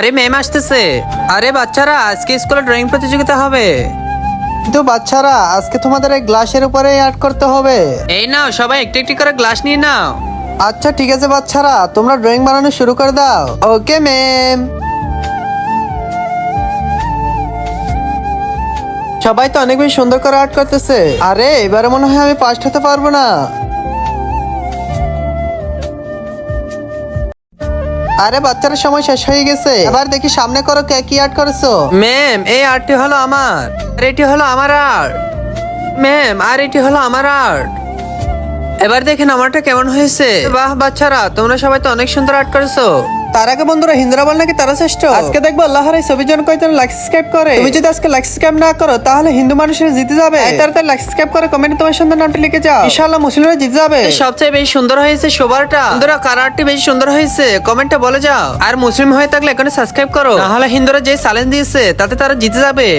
আরে ম্যাম আসতেছে। আরে বাচ্চারা, আজকে স্কুলে ড্রয়িং প্রতিযোগিতা হবে। কিন্তু বাচ্চারা আজকে তোমাদের এই গ্লাসের উপরে আর্ট করতে হবে। এই নাও, সবাই একটি একটি করে গ্লাস নিয়ে নাও। আচ্ছা ঠিক আছে বাচ্চারা, তোমরা ড্রয়িং বানানো শুরু করে দাও। Okay ma'am. সবাই তো অনেক বেশি সুন্দর করে আর্ট করতেছে। আরে এবারে মনে হয় আমি ফার্স্ট হতে পারবো না। আরে বাচ্চারা সময় শেষ হয়ে গেছে, এবার দেখি সামনে করো কে কি আর্ট করেছো। ম্যাম, এই আর্টটি হলো আমার, আর এটি হলো আমার আর্ট। ম্যাম, আর এটি হলো আমার আর্ট। এবার দেখেন আমারটা কেমন হয়েছে। বাহ বাচ্চারা, তোমরা সবাই তো অনেক সুন্দর আর্ট করেছো। তার আগে বন্ধুরা, হিন্দুরা বল নাকি তারা শ্রেষ্ঠ। আজকে দেখবো আল্লাহর এই ছবির জন্য কয়জন লাইক সাবস্ক্রাইব করে। তুমি যদি আজকে লাইক সাবস্ক্রাইব না করো তাহলে হিন্দু মানুষের জিতে যাবে। তাড়াতাড়ি লাইক সাবস্ক্রাইব করে কমেন্টে তোমার সুন্দর নামটা লিখে যাও, ইনশাআল্লাহ মুসলিমরা জিতে যাবে। সবচেয়ে বেশি সুন্দর হয়েছে সবারটা। বন্ধুরা, কার আর্টটি বেশি সুন্দর হয়েছে কমেন্টে বলে যাও। আর মুসলিম হয়ে থাকলে এখানে সাবস্ক্রাইব করো, নাহলে হিন্দুরা যে চ্যালেঞ্জ দিয়েছে তাতে তারা জিতে যাবে।